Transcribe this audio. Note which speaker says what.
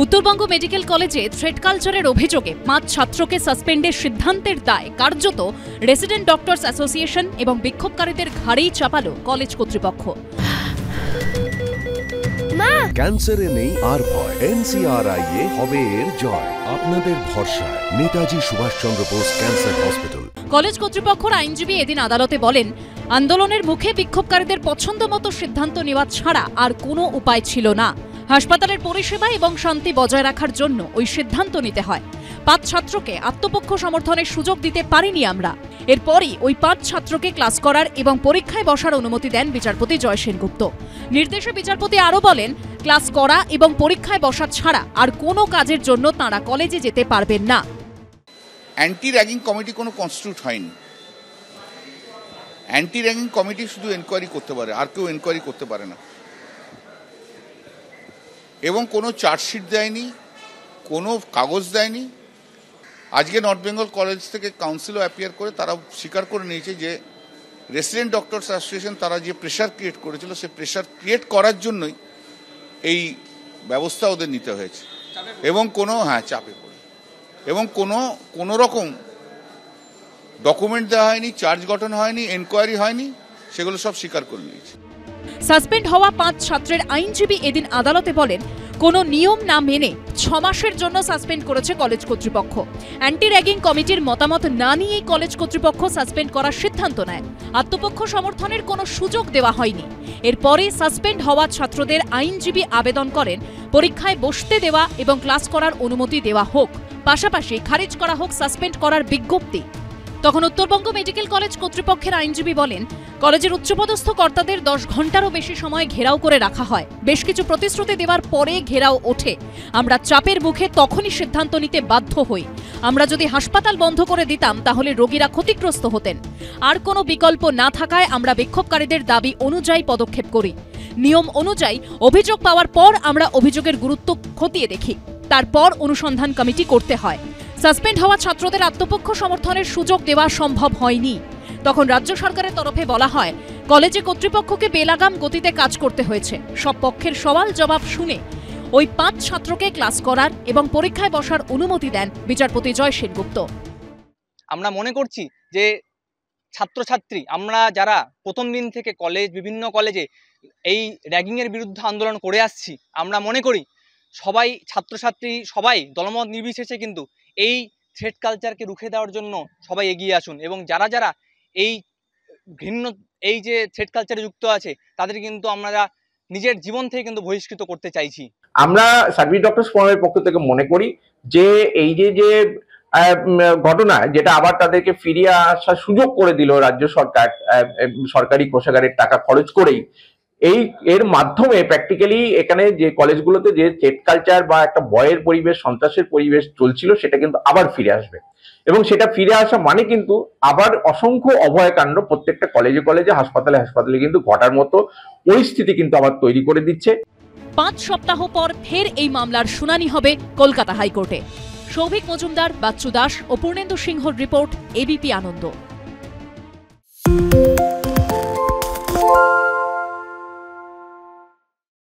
Speaker 1: Uttarbanga medical কলেজে thread কালচারের অভিযোগে 5 ছাত্রকে সাসপেন্ডের সিদ্ধান্তের দায় কার্যত রেসিডেন্ট ডক্টরস অ্যাসোসিয়েশন এবং বিক্ষোভকারীদের ঘাড়েই চাপালো কলেজ কর্তৃপক্ষ।
Speaker 2: ক্যান্সারে নেই আর ভয়, NCRI হবে এর জয়। আপনাদের ভরসা Netaji Subhash Chandra Bose cancer hospital.
Speaker 1: College কর্তৃপক্ষের আইনজীবী এদিন আদালতে বলেন, আন্দোলনের মুখে বিক্ষোভকারীদের পছন্দমতো সিদ্ধান্ত নেওয়া ছাড়া আর কোনো উপায় ছিল না। হাসপাতালের পরিষেবা এবং শান্তি বজায় রাখার জন্য ওই সিদ্ধান্ত নিতে হয়। 5 ছাত্রকে আত্মপক্ষ সমর্থনের সুযোগ দিতে পারিনি আমরা। এরপরই ওই 5 ছাত্রকে ক্লাস করার এবং পরীক্ষায় বসার অনুমতি দেন বিচারপতি জয় সেনগুপ্ত। নির্দেশে বিচারপতি আরও বলেন, ক্লাস করা এবং পরীক্ষায় বসা ছাড়া আর কোনো কাজের জন্য তাঁরা কলেজে যেতে পারবেন না।
Speaker 3: অ্যান্টি র্যাগিং কমিটি কোনো কনস্টিটিউট হয়নি। অ্যান্টি র্যাগিং কমিটি শুধু এনকোয়ারি করতে পারে, আর কেউ এনকোয়ারি করতে পারে না। এবং কোনো চার্জশিট দেয়নি, কোনো কাগজ দেয়নি। আজকে নর্থ বেঙ্গল কলেজ থেকে কাউন্সিলও অ্যাপিয়ার করে তারা স্বীকার করে নিয়েছে যে রেসিডেন্ট ডক্টরস অ্যাসোসিয়েশন তারা যে প্রেশার ক্রিয়েট করেছিল, সে প্রেশার ক্রিয়েট করার জন্যই এই ব্যবস্থা ওদের নিতে হয়েছে। এবং কোনো চাপে পড়ে এবং কোনো রকম ডকুমেন্ট দেওয়া হয়নি, চার্জ গঠন হয়নি, এনকোয়ারি হয়নি, সেগুলো সব স্বীকার করে নিয়েছে।
Speaker 1: সাসপেন্ড হওয়া 5 ছাত্রের আইনজীবী এদিন আদালতে বলেন, কোনো নিয়ম না মেনে 6 মাসের জন্য সাসপেন্ড করেছে কলেজ কর্তৃপক্ষ। অ্যান্টি র্যাগিং কমিটির মতামত না নিয়েই কলেজ কর্তৃপক্ষ সাসপেন্ড করার সিদ্ধান্ত নেয়। আত্মপক্ষ সমর্থনের কোনো সুযোগ দেওয়া হয়নি। এরপরে সাসপেন্ড হওয়া ছাত্রদের আইনজীবী আবেদন করেন পরীক্ষায় বসতে দেওয়া এবং ক্লাস করার অনুমতি দেওয়া হোক, পাশাপাশি খারিজ করা হোক সাসপেন্ড করার বিজ্ঞপ্তি। তখন উত্তরবঙ্গ মেডিকেল কলেজ কর্তৃপক্ষের আইনজীবী বলেন, কলেজের উচ্চপদস্থ কর্তাদের 10 ঘন্টারও বেশি সময় ঘেরাও করে রাখা হয়। বেশ কিছু প্রতিশ্রুতি দেওয়ার পরে ঘেরাও ওঠে। আমরা চাপের মুখে তখনই সিদ্ধান্ত নিতে বাধ্য হই। আমরা যদি হাসপাতাল বন্ধ করে দিতাম তাহলে রোগীরা ক্ষতিগ্রস্ত হতেন। আর কোনো বিকল্প না থাকায় আমরা বিক্ষোভকারীদের দাবি অনুযায়ী পদক্ষেপ করি। নিয়ম অনুযায়ী অভিযোগ পাওয়ার পর আমরা অভিযোগের গুরুত্ব খতিয়ে দেখি, তারপর অনুসন্ধান কমিটি করতে হয়। সাসপেন্ড হওয়া ছাত্রদের আত্মপক্ষ সমর্থনের সুযোগ দেওয়া সম্ভব হয়নি। তখন রাজ্য সরকারের তরফে বলা হয়, কলেজে কর্তৃপক্ষকে বেলাগাম গতিতে কাজ করতে হয়েছে। সব পক্ষের সওয়াল জবাব শুনে ওই 5 ছাত্রকে ক্লাস করার এবং পরীক্ষায় বসার অনুমতি দেন বিচারপতি জয় সেনগুপ্ত।
Speaker 4: আমরা মনে করছি যে ছাত্রছাত্রী আমরা যারা প্রথম দিন থেকে বিভিন্ন কলেজে এই র্যাগিংয়ের বিরুদ্ধে আন্দোলন করে আসছি, আমরা মনে করি সবাই ছাত্রছাত্রী সবাই দলমত নির্বিশেষে কিন্তু এই থ্রেড কালচারকে রুখে দেওয়ার জন্য সবাই এগিয়ে আসুন। এবং যারা যারা এই যে থ্রেড কালচারে যুক্ত আছে তাদের কিন্তু আমরা নিজের জীবন থেকে কিন্তু বহিষ্কৃত করতে চাইছি।
Speaker 5: আমরা সার্ভিস ডক্টরস ফোরামের পক্ষ থেকে মনে করি যে এই যে ঘটনা, যেটা আবার তাদেরকে ফিরিয়ে আসার সুযোগ করে দিল রাজ্য সরকার সরকারি কোষাগারের টাকা খরচ করেই, এর মাধ্যমে প্র্যাকটিক্যালি এখানে যে কলেজগুলোতে যে থ্রেড কালচার বা একটা ভয়ের পরিবেশ, সন্ত্রাসের পরিবেশ চলছিল, সেটা কিন্তু আবার ফিরে আসবে। এবং সেটা ফিরে আসা মানে কিন্তু আবার অসংখ্য অভয়কাণ্ড প্রত্যেকটা কলেজে হাসপাতালে কিন্তু ঘটার মতো পরিস্থিতি কিন্তু আবার তৈরি করে দিচ্ছে।
Speaker 1: 5 সপ্তাহ পর ফের এই মামলার শুনানি হবে কলকাতা হাইকোর্টে। সৌভিক মজুমদার, বাচ্চু দাস ও পূর্ণেন্দু সিংহর রিপোর্ট, ABP আনন্দ।